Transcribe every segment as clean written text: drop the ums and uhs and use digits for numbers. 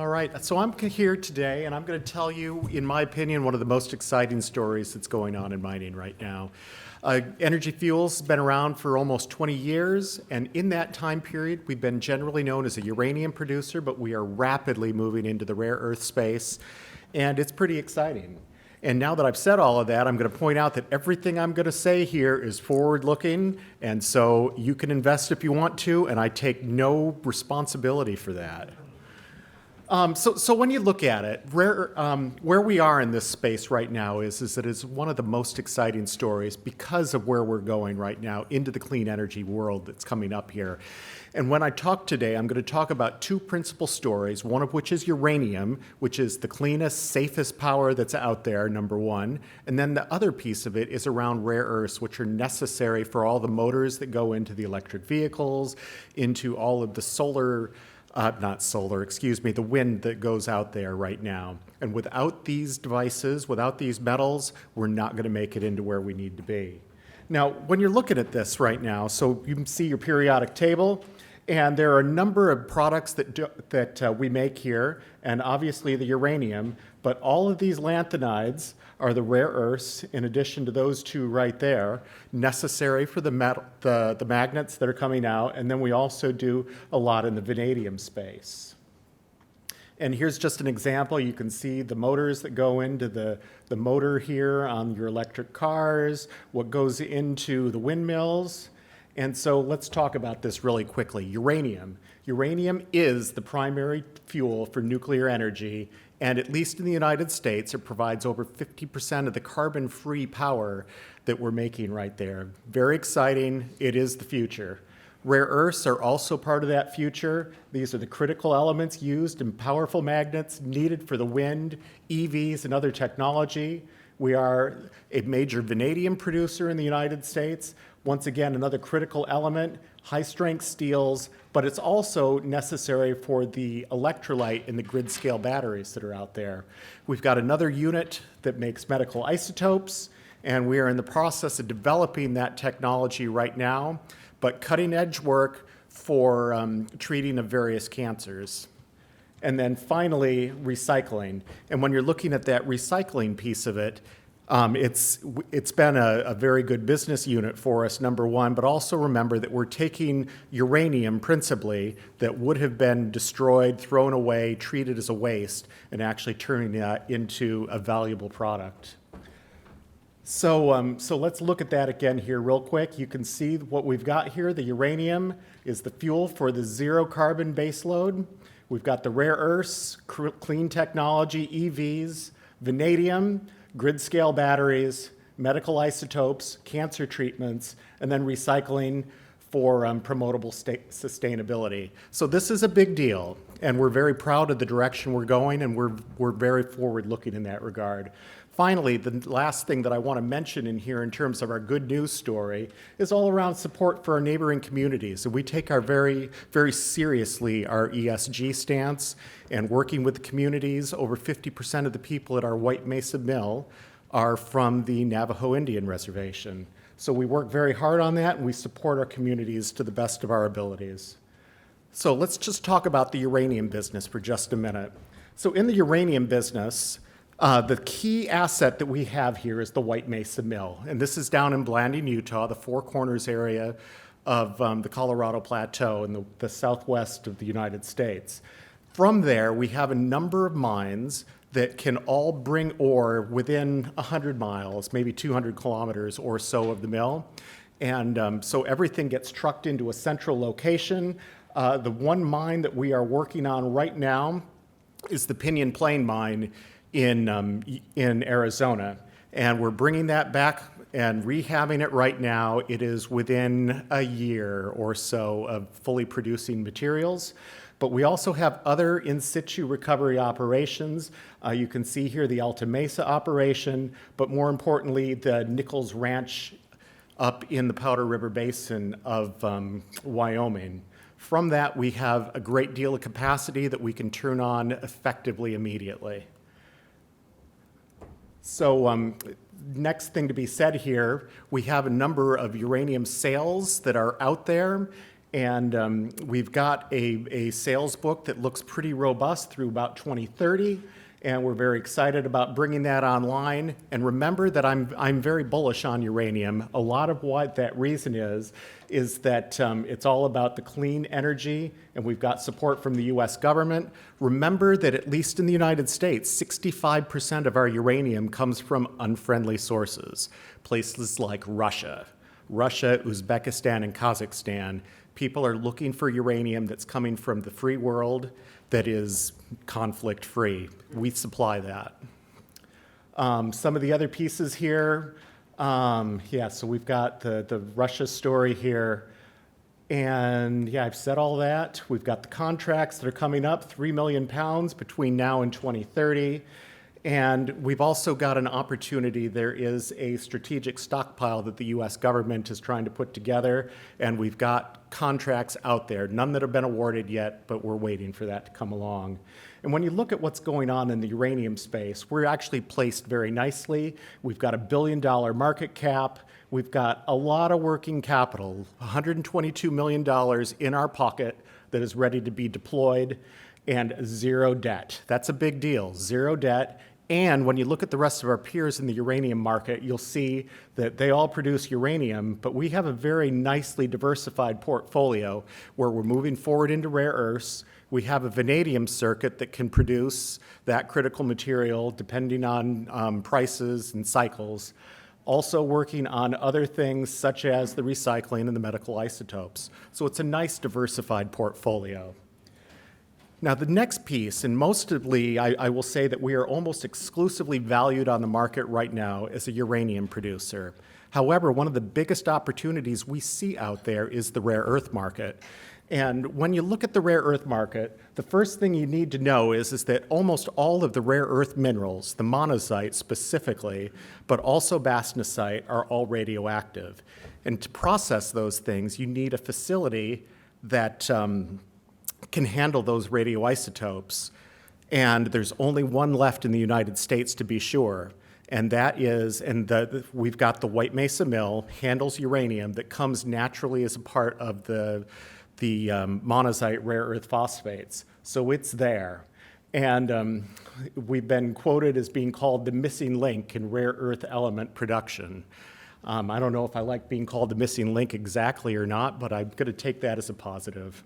All right, so I'm here today and I'm going to tell you, in my opinion, one of the most exciting stories that's going on in mining right now. Energy Fuels has been around for almost 20 years, and in that time period, we've been generally known as a uranium producer, but we are rapidly moving into the rare earth space, and it's pretty exciting. And now that I've said all of that, I'm going to point out that everything I'm going to say here is forward-looking, and so you can invest if you want to, and I take no responsibility for that. So when you look at it, where we are in this space right now is that it's one of the most exciting stories because of where we're going right now into the clean energy world that's coming up here. And when I talk today, I'm going to talk about two principal stories, one of which is uranium, which is the cleanest, safest power that's out there, number one. And then the other piece of it is around rare earths, which are necessary for all the motors that go into the electric vehicles, into all of the the wind that goes out there right now. And without these devices, without these metals, we're not going to make it into where we need to be. Now, when you're looking at this right now, so you can see your periodic table, and there are a number of products that we make here, and obviously the uranium, but all of these lanthanides are the rare earths, in addition to those two right there, necessary for the magnets that are coming out, and then we also do a lot in the vanadium space. And here's just an example. You can see the motors that go into the motor here on your electric cars, what goes into the windmills. And so let's talk about this really quickly. Uranium. Uranium is the primary fuel for nuclear energy, and at least in the United States, it provides over 50% of the carbon-free power that we're making right there. Very exciting. It is the future. Rare earths are also part of that future. These are the critical elements used in powerful magnets needed for the wind, EVs, and other technology. We are a major vanadium producer in the United States. Once again, another critical element, high-strength steels, but it's also necessary for the electrolyte in the grid-scale batteries that are out there. We've got another unit that makes medical isotopes, and we are in the process of developing that technology right now, but cutting-edge work for treating of various cancers. And then finally, recycling. And when you're looking at that recycling piece of it, it's been a very good business unit for us, number one, but also remember that we're taking uranium principally that would have been destroyed, thrown away, treated as a waste, and actually turning that into a valuable product. So let's look at that again here real quick. You can see what we've got here. The uranium is the fuel for the zero carbon baseload. We've got the rare earths, clean technology, EVs, vanadium, grid-scale batteries, medical isotopes, cancer treatments, and then recycling for promotable sustainability. So this is a big deal, and we're very proud of the direction we're going, and we're very forward-looking in that regard. Finally, the last thing that I want to mention in here in terms of our good news story is all around support for our neighboring communities. And we take our very seriously our ESG stance and working with the communities. Over 50% of the people at our White Mesa Mill are from the Navajo Indian Reservation. So we work very hard on that, and we support our communities to the best of our abilities. So let's just talk about the uranium business for just a minute. So in the uranium business, the key asset that we have here is the White Mesa Mill, and this is down in Blanding, Utah, the Four Corners area of the Colorado Plateau in the southwest of the United States. From there, we have a number of mines that can all bring ore within 100 miles, maybe 200 kilometers or so of the mill, and so everything gets trucked into a central location. The one mine that we are working on right now is the Pinyon Plain mine in Arizona, and we're bringing that back and rehabbing it right now. It is within a year or so of fully producing materials, but we also have other in situ recovery operations. You can see here the Alta Mesa operation, but more importantly, the Nichols Ranch up in the Powder River Basin of Wyoming. From that, we have a great deal of capacity that we can turn on effectively immediately. So next thing to be said here, we have a number of uranium sales that are out there, And we've got a sales book that looks pretty robust through about 2030. And we're very excited about bringing that online. And remember that I'm very bullish on uranium. A lot of what that reason is that it's all about the clean energy, and we've got support from the US government. Remember that at least in the United States, 65% of our uranium comes from unfriendly sources, places like Russia, Uzbekistan, and Kazakhstan. People are looking for uranium that's coming from the free world that is conflict-free. We supply that. Some of the other pieces here, so we've got the Russia story here. And yeah, I've said all that. We've got the contracts that are coming up, 3 million pounds between now and 2030. And we've also got an opportunity. There is a strategic stockpile that the US government is trying to put together, and we've got contracts out there, none that have been awarded yet, but we're waiting for that to come along. And when you look at what's going on in the uranium space, we're actually placed very nicely. We've got $1 billion market cap. We've got a lot of working capital, $122 million in our pocket that is ready to be deployed, and zero debt. That's a big deal, zero debt. And when you look at the rest of our peers in the uranium market, you'll see that they all produce uranium, but we have a very nicely diversified portfolio where we're moving forward into rare earths. We have a vanadium circuit that can produce that critical material depending on prices and cycles. Also working on other things such as the recycling and the medical isotopes. So it's a nice diversified portfolio. Now, the next piece, and mostly I will say that we are almost exclusively valued on the market right now as a uranium producer. However, one of the biggest opportunities we see out there is the rare earth market. And when you look at the rare earth market, the first thing you need to know is that almost all of the rare earth minerals, the monazite specifically, but also bastnasite, are all radioactive. And to process those things, you need a facility that can handle those radioisotopes. And there's only one left in the United States, to be sure. And that is, we've got the White Mesa Mill, handles uranium that comes naturally as a part of the monazite rare earth phosphates. So it's there. And we've been quoted as being called the missing link in rare earth element production. I don't know if I like being called the missing link exactly or not, but I'm going to take that as a positive.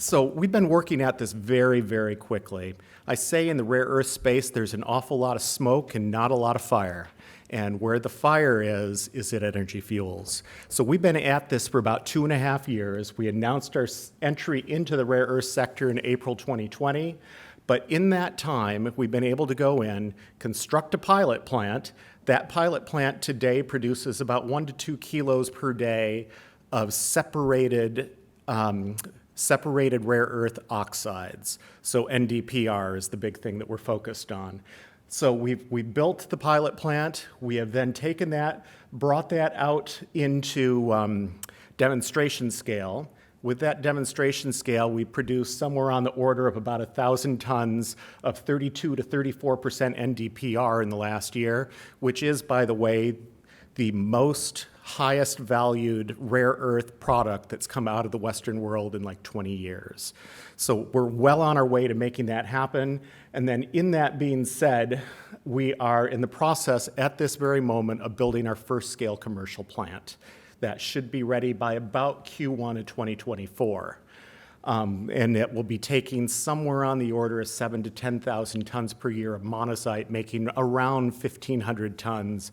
So we've been working at this very, very quickly. I say in the rare earth space, there's an awful lot of smoke and not a lot of fire. And where the fire is at Energy Fuels. So we've been at this for about 2.5 years. We announced our entry into the rare earth sector in April 2020. But in that time, we've been able to go in, construct a pilot plant. That pilot plant today produces about 1 to 2 kilos per day of separated rare earth oxides. So NdPr is the big thing that we're focused on. So we built the pilot plant. We have then taken that, brought that out into demonstration scale. With that demonstration scale, we produced somewhere on the order of about 1,000 tons of 32 to 34% NdPr in the last year, which is, by the way, the most highest valued rare earth product that's come out of the Western world in like 20 years. So we're well on our way to making that happen. And then in that being said, we are in the process at this very moment of building our first scale commercial plant. That should be ready by about Q1 of 2024. And it will be taking somewhere on the order of 7,000 to 10,000 tons per year of monazite, making around 1,500 tons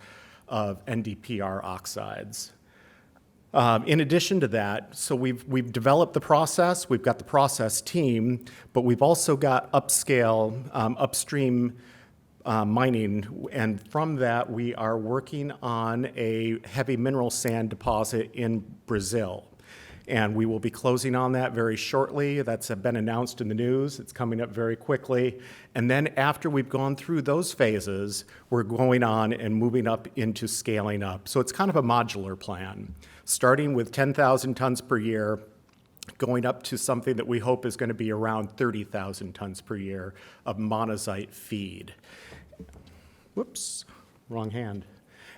of NdPr oxides. In addition to that, so we've developed the process, we've got the process team, but we've also got upscale, upstream mining, and from that we are working on a heavy mineral sand deposit in Brazil. And we will be closing on that very shortly. That's been announced in the news. It's coming up very quickly. And then after we've gone through those phases, we're going on and moving up into scaling up. So it's kind of a modular plan, starting with 10,000 tons per year, going up to something that we hope is going to be around 30,000 tons per year of monazite feed. Whoops, wrong hand.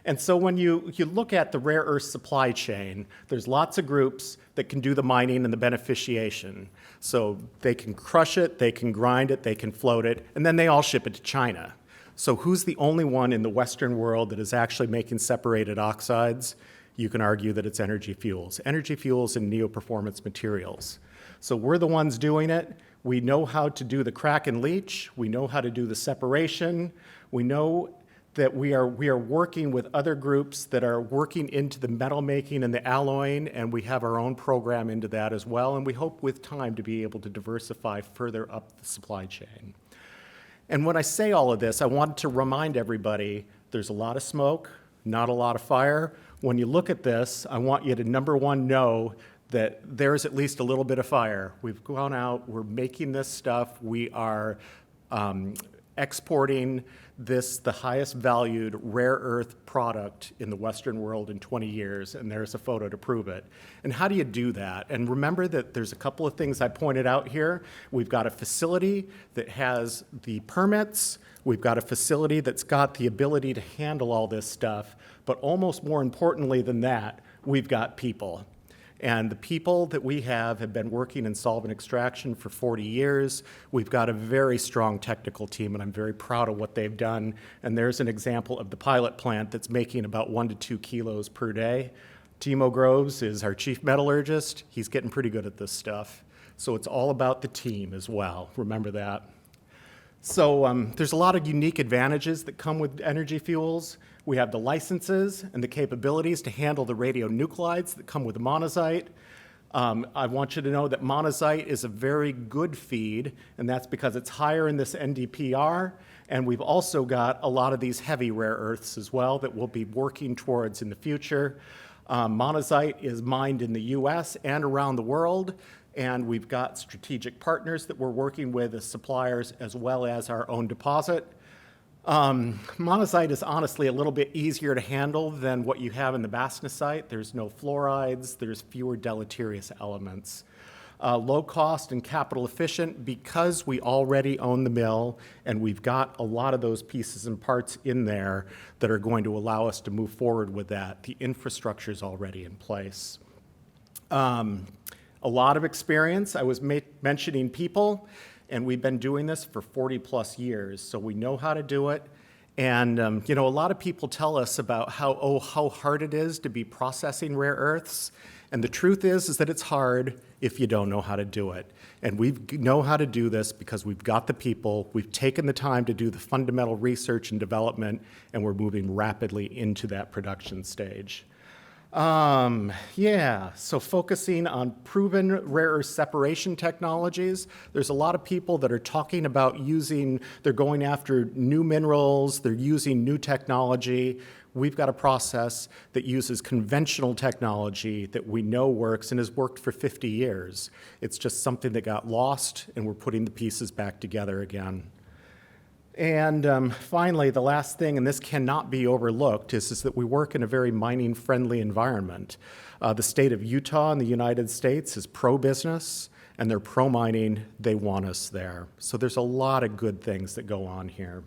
And so when you look at the rare earth supply chain, there's lots of groups that can do the mining and the beneficiation. So they can crush it, they can grind it, they can float it, and then they all ship it to China. So who's the only one in the Western world that is actually making separated oxides? You can argue that it's Energy Fuels. Energy Fuels and Neo-Performance Materials. So we're the ones doing it. We know how to do the crack and leach. We know how to do the separation. We know that we are working with other groups that are working into the metal making and the alloying, and we have our own program into that as well, and we hope with time to be able to diversify further up the supply chain. And when I say all of this, I want to remind everybody there's a lot of smoke, not a lot of fire. When you look at this, I want you to, number one, know that there's at least a little bit of fire. We've gone out, we're making this stuff, we are exporting this, the highest valued rare earth product in the Western world in 20 years, and there's a photo to prove it. And how do you do that? And remember that there's a couple of things I pointed out here. We've got a facility that has the permits, we've got a facility that's got the ability to handle all this stuff, but almost more importantly than that, we've got people. And the people that we have been working in solvent extraction for 40 years. We've got a very strong technical team, and I'm very proud of what they've done. And there's an example of the pilot plant that's making about 1 to 2 kilos per day. Timo Groves is our chief metallurgist. He's getting pretty good at this stuff. So it's all about the team as well. Remember that. So there's a lot of unique advantages that come with Energy Fuels. We have the licenses and the capabilities to handle the radionuclides that come with monazite. I want you to know that monazite is a very good feed, and that's because it's higher in this NdPr. And we've also got a lot of these heavy rare earths as well that we'll be working towards in the future. Monazite is mined in the US and around the world. And we've got strategic partners that we're working with as suppliers as well as our own deposit. Monazite is honestly a little bit easier to handle than what you have in the bastnasite. There's no fluorides, there's fewer deleterious elements. Low cost and capital efficient because we already own the mill and we've got a lot of those pieces and parts in there that are going to allow us to move forward with that. The infrastructure is already in place. A lot of experience. I was mentioning people, and we've been doing this for 40 plus years, so we know how to do it. And you know, a lot of people tell us about how hard it is to be processing rare earths, and the truth is that it's hard if you don't know how to do it. And we know how to do this because we've got the people, we've taken the time to do the fundamental research and development, and we're moving rapidly into that production stage. So focusing on proven rare earth separation technologies. There's a lot of people that are talking about they're going after new minerals, they're using new technology. We've got a process that uses conventional technology that we know works and has worked for 50 years. It's just something that got lost, and we're putting the pieces back together again. And finally, the last thing, and this cannot be overlooked, is that we work in a very mining-friendly environment. The state of Utah in the United States is pro-business, and they're pro-mining. They want us there. So there's a lot of good things that go on here.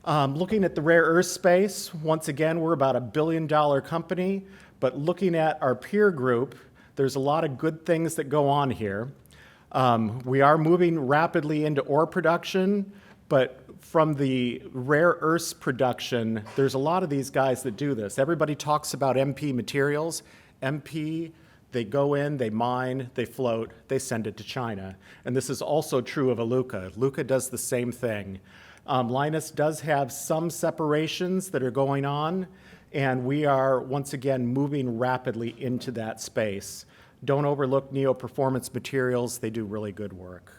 Looking at the rare earth space, once again, we're about $1 billion company, but looking at our peer group, there's a lot of good things that go on here. We are moving rapidly into ore production, but from the rare earths production, there's a lot of these guys that do this. Everybody talks about MP materials. MP, they go in, they mine, they float, they send it to China. And this is also true of Iluka. Iluka does the same thing. Linus does have some separations that are going on, and we are, once again, moving rapidly into that space. Don't overlook Neo-Performance Materials. They do really good work.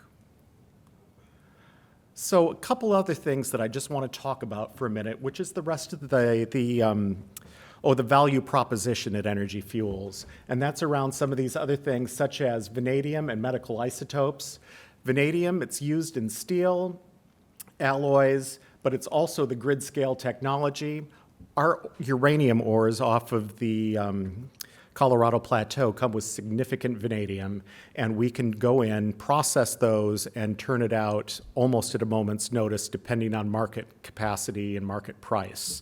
So a couple other things that I just want to talk about for a minute, which is the rest of the value proposition at Energy Fuels. And that's around some of these other things, such as vanadium and medical isotopes. Vanadium, it's used in steel, alloys, but it's also the grid scale technology. Our uranium ores off of the Colorado Plateau come with significant vanadium, and we can go in, process those, and turn it out almost at a moment's notice, depending on market capacity and market price.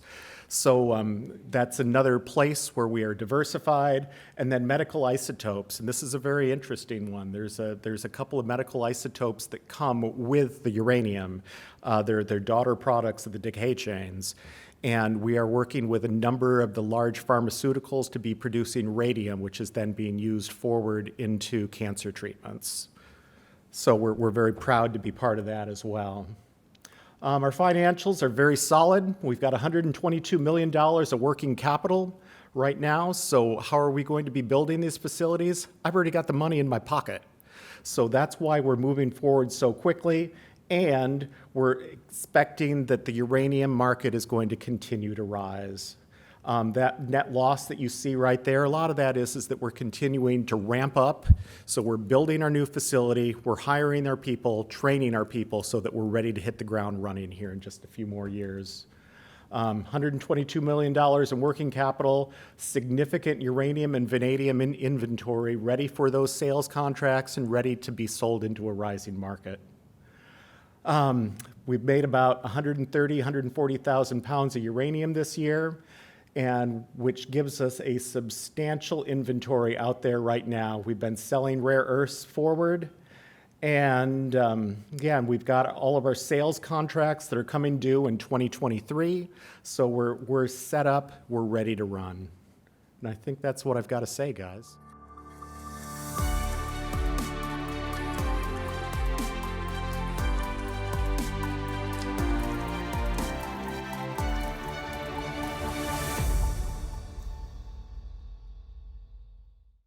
So that's another place where we are diversified. And then medical isotopes, and this is a very interesting one. There's a couple of medical isotopes that come with the uranium. They're daughter products of the decay chains. And we are working with a number of the large pharmaceuticals to be producing radium, which is then being used forward into cancer treatments. So we're very proud to be part of that as well. Our financials are very solid. We've got $122 million of working capital right now. So how are we going to be building these facilities? I've already got the money in my pocket. So that's why we're moving forward so quickly. And we're expecting that the uranium market is going to continue to rise. That net loss that you see right there, a lot of that is that we're continuing to ramp up. So we're building our new facility, we're hiring our people, training our people so that we're ready to hit the ground running here in just a few more years. $122 million in working capital, significant uranium and vanadium in inventory, ready for those sales contracts and ready to be sold into a rising market. We've made about 140,000 pounds of uranium this year, and which gives us a substantial inventory out there right now. We've been selling rare earths forward, and again, we've got all of our sales contracts that are coming due in 2023, so we're set up, we're ready to run. And I think that's what I've got to say, guys.